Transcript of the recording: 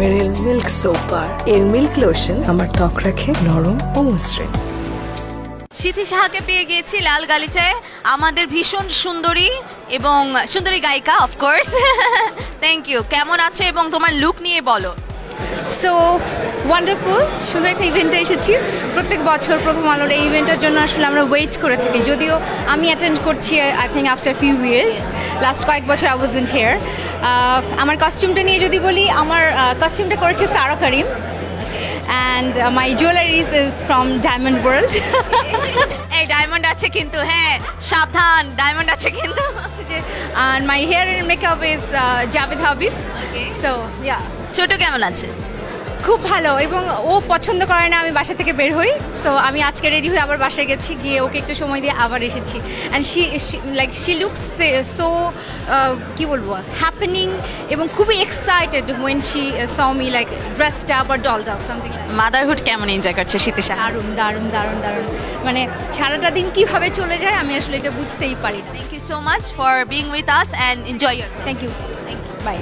মেরিল milk soap bar. এর milk lotion আমার ত্বক রাখে নরম ও মসৃণ। সিথি সাহাকে পেয়ে গিয়েছি লাল গালিচায়, আমাদের ভীষণ সুন্দরী এবং সুন্দরী গায়িকা অফকোর্স। Thank you. কেমন আছো এবং তোমার লুক নিয়ে বলো। সো ওয়ান্ডারফুল, সুন্দর একটা ইভেন্টে এসেছি। প্রত্যেক বছর প্রথম আলোর এই ইভেন্টের জন্য আসলে আমরা ওয়েট করে থাকি, যদিও আমি অ্যাটেন্ড করছি I think after few years. Last কয়েক বছর আই ওয়াজন্ট হিয়ার। আমার কস্টিউমটা নিয়ে যদি বলি, আমার কস্টিউমটা করেছে সারা করিম, and my jewelries is from Diamond World. এই ডায়মন্ড আছে কিন্তু, হ্যাঁ সাবধান, ডায়মন্ড আছে কিন্তু। And my hair and makeup is Javed Habib. Okay. So yeah. ছোট কেমন আছে? খুব ভালো, এবং ও পছন্দ করে না আমি বাসা থেকে বের হই। সো আমি আজকে রেডি হয়ে আবার বাসায় গেছি, গিয়ে ওকে একটু সময় দিয়ে আবার এসেছি। অ্যান্ড শি লুকস সো কি বলবো, হ্যাপেনিং এবং খুবই excited when she saw me like dressed up আর ডলড আপ সামথিং। মাদারহুড কেমন এনজয় করছে সিথি সাহা? দারুণ দারুণ দারুণ দারুণ, মানে সারাটা দিন কিভাবে চলে যায় আমি আসলে এটা বুঝতেই পারি না। Thank you so much for being with us and enjoy your. Thank you, by.